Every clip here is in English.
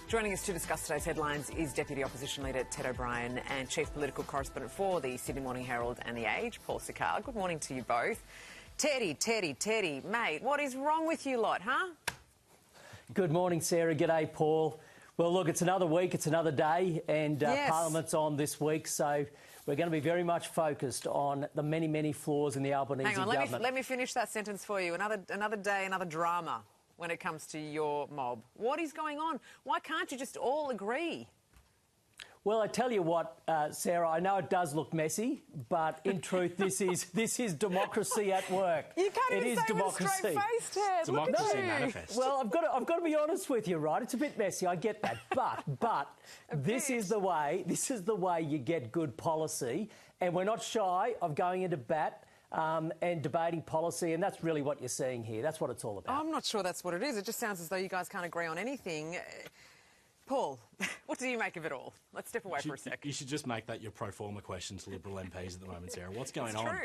Joining us to discuss today's headlines is Deputy Opposition Leader Ted O'Brien and Chief Political Correspondent for the Sydney Morning Herald and The Age, Paul Sicard. Good morning to you both. Teddy, mate, what is wrong with you lot, huh? Good morning, Sarah. G'day, Paul. Well, look, it's another week, it's another day, and Yes. Parliament's on this week, so we're going to be very much focused on the many, many flaws in the Albanese government. Hang on, let me finish that sentence for you. Another day, another drama when it comes to your mob. What is going on? Why can't you just all agree? Well, I tell you what, Sarah, I know it does look messy, but in truth, this is democracy at work. You can't it even is say democracy. with a straight face, Ted. Democracy Look at you. manifest. Well, I've got to be honest with you, right? It's a bit messy, I get that, but this is the way you get good policy, and we're not shy of going into bat. And debating policy, and that's really what you're seeing here. That's what it's all about. I'm not sure that's what it is. It just sounds as though you guys can't agree on anything. Paul, what do you make of it all? Let's step away for a sec. You should just make that your pro forma question to Liberal MPs at the moment, Sarah. What's going on?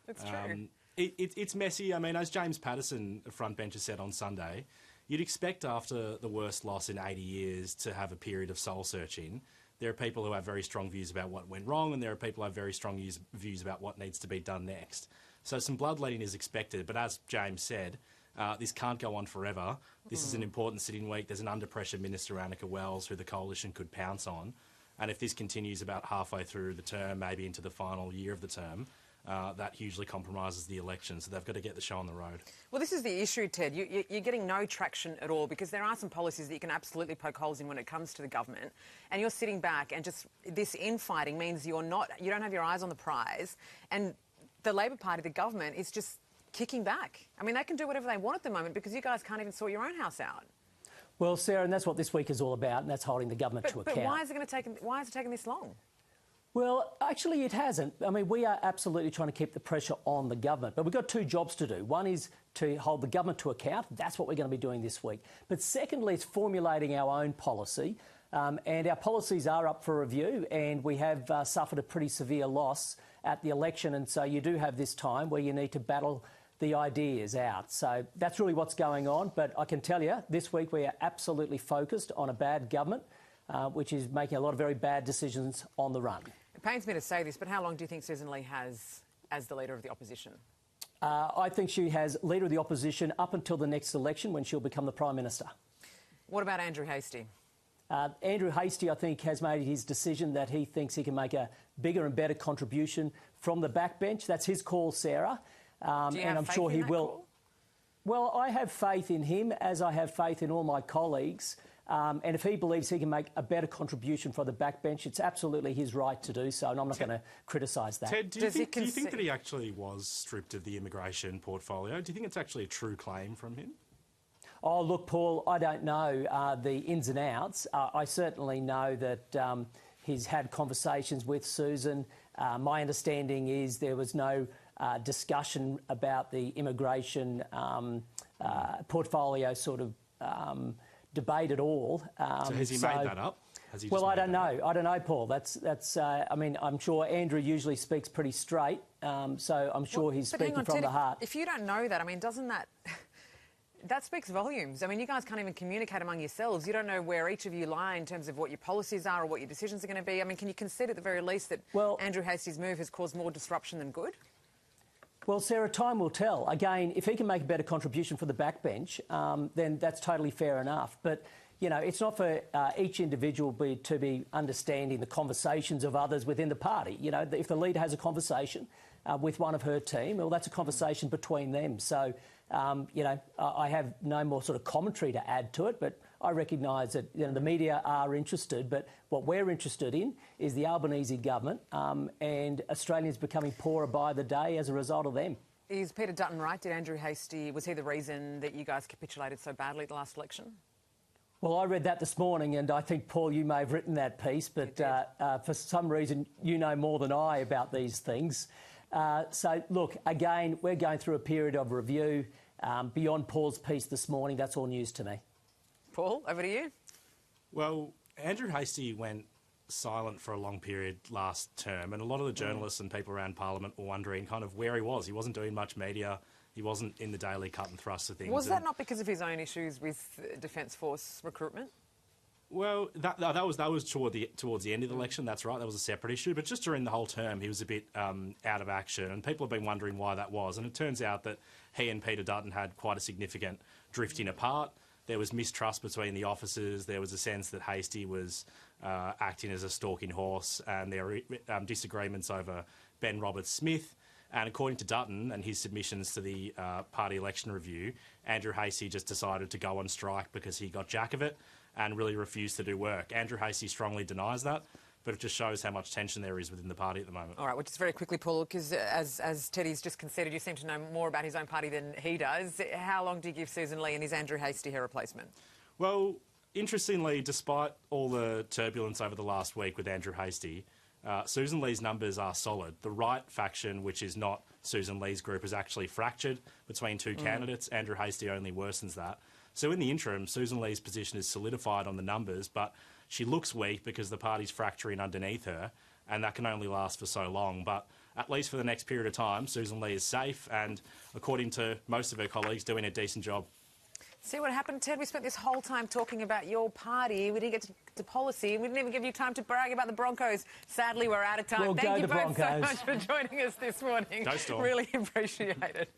It's true. It's messy. I mean, as James Patterson, a frontbencher, said on Sunday, you'd expect after the worst loss in 80 years to have a period of soul-searching. There are people who have very strong views about what went wrong, and there are people who have very strong views about what needs to be done next. So some bloodletting is expected, but as James said, this can't go on forever. This is an important sitting week. There's an under-pressure Minister, Annika Wells, who the Coalition could pounce on. And if this continues about halfway through the term, maybe into the final year of the term, that hugely compromises the election. So they've got to get the show on the road. Well, this is the issue, Ted. You're getting no traction at all because there are some policies that you can absolutely poke holes in when it comes to the government, and you're sitting back and just this infighting means you don't have your eyes on the prize, and the Labor Party, the government, is just kicking back. I mean, they can do whatever they want at the moment because you guys can't even sort your own house out. Well, Sarah, and that's what this week is all about, and that's holding the government to account. But why is it taking this long? Well, actually, it hasn't. I mean, we are absolutely trying to keep the pressure on the government. But we've got two jobs to do. One is to hold the government to account. That's what we're going to be doing this week. But secondly, it's formulating our own policy. And our policies are up for review. And we have suffered a pretty severe loss at the election. And so you do have this time where you need to battle the ideas out. So that's really what's going on. But I can tell you, this week we are absolutely focused on a bad government, which is making a lot of very bad decisions on the run. It pains me to say this, but how long do you think Susan Lee has as the Leader of the Opposition? I think she has Leader of the Opposition up until the next election when she'll become the Prime Minister. What about Andrew Hastie? Andrew Hastie, I think, has made his decision that he thinks he can make a bigger and better contribution from the backbench. That's his call, Sarah. Do you have and I'm faith sure in he that will. call? Well, I have faith in him, as I have faith in all my colleagues. And if he believes he can make a better contribution for the backbench, it's absolutely his right to do so, and I'm not going to criticise that. Ted, do you think that he actually was stripped of the immigration portfolio? Do you think it's actually a true claim from him? Oh, look, Paul, I don't know the ins and outs. I certainly know that he's had conversations with Susan. My understanding is there was no discussion about the immigration portfolio sort of debate at all. So has he made that up? Well, I don't know. I don't know, Paul. That's. I mean, I'm sure Andrew usually speaks pretty straight, so I'm sure he's speaking from the heart. If you don't know that, I mean, doesn't that... That speaks volumes. I mean, you guys can't even communicate among yourselves. You don't know where each of you lie in terms of what your policies are or what your decisions are going to be. I mean, can you concede at the very least that Andrew Hastie's move has caused more disruption than good? Well, Sarah, time will tell. Again, if he can make a better contribution for the backbench, then that's totally fair enough. But, you know, it's not for each individual to be understanding the conversations of others within the party. You know, if the leader has a conversation with one of her team, well, that's a conversation between them. So, you know, I have no more sort of commentary to add to it, but I recognise that, you know, the media are interested, but what we're interested in is the Albanese government and Australians becoming poorer by the day as a result of them. Is Peter Dutton right? Did Andrew Hastie, was he the reason that you guys capitulated so badly at the last election? Well, I read that this morning, and I think, Paul, you may have written that piece, but for some reason you know more than I about these things. So, look, again, we're going through a period of review. Beyond Paul's piece this morning, that's all news to me. Paul, over to you. Well, Andrew Hastie went silent for a long period last term, and a lot of the journalists and people around Parliament were wondering kind of where he was. He wasn't doing much media. He wasn't in the daily cut and thrust of things. Was that not because of his own issues with Defence Force recruitment? Well, that was towards the end of the election. That's right. That was a separate issue. But just during the whole term, he was a bit out of action, and people have been wondering why that was. And it turns out that he and Peter Dutton had quite a significant drifting apart. There was mistrust between the officers. There was a sense that Hastie was acting as a stalking horse, and there were disagreements over Ben Roberts-Smith. And according to Dutton and his submissions to the party election review, Andrew Hastie just decided to go on strike because he got jack of it and really refused to do work. Andrew Hastie strongly denies that, but it just shows how much tension there is within the party at the moment. All right, well, just very quickly, Paul, because as Teddy's just conceded, you seem to know more about his own party than he does. How long do you give Susan Lee and is Andrew Hastie her replacement? Well, interestingly, despite all the turbulence over the last week with Andrew Hastie, Susan Lee's numbers are solid. The right faction, which is not Susan Lee's group, is actually fractured between two candidates. Andrew Hastie only worsens that. So in the interim, Susan Lee's position is solidified on the numbers, but she looks weak because the party's fracturing underneath her, and that can only last for so long. But at least for the next period of time, Susan Lee is safe and, according to most of her colleagues, doing a decent job. See what happened, Ted? We spent this whole time talking about your party. We didn't get to policy, and we didn't even give you time to brag about the Broncos. Sadly, we're out of time. Well, Thank you go the both so Broncos. much for joining us this morning. Go Storm. Really appreciate it.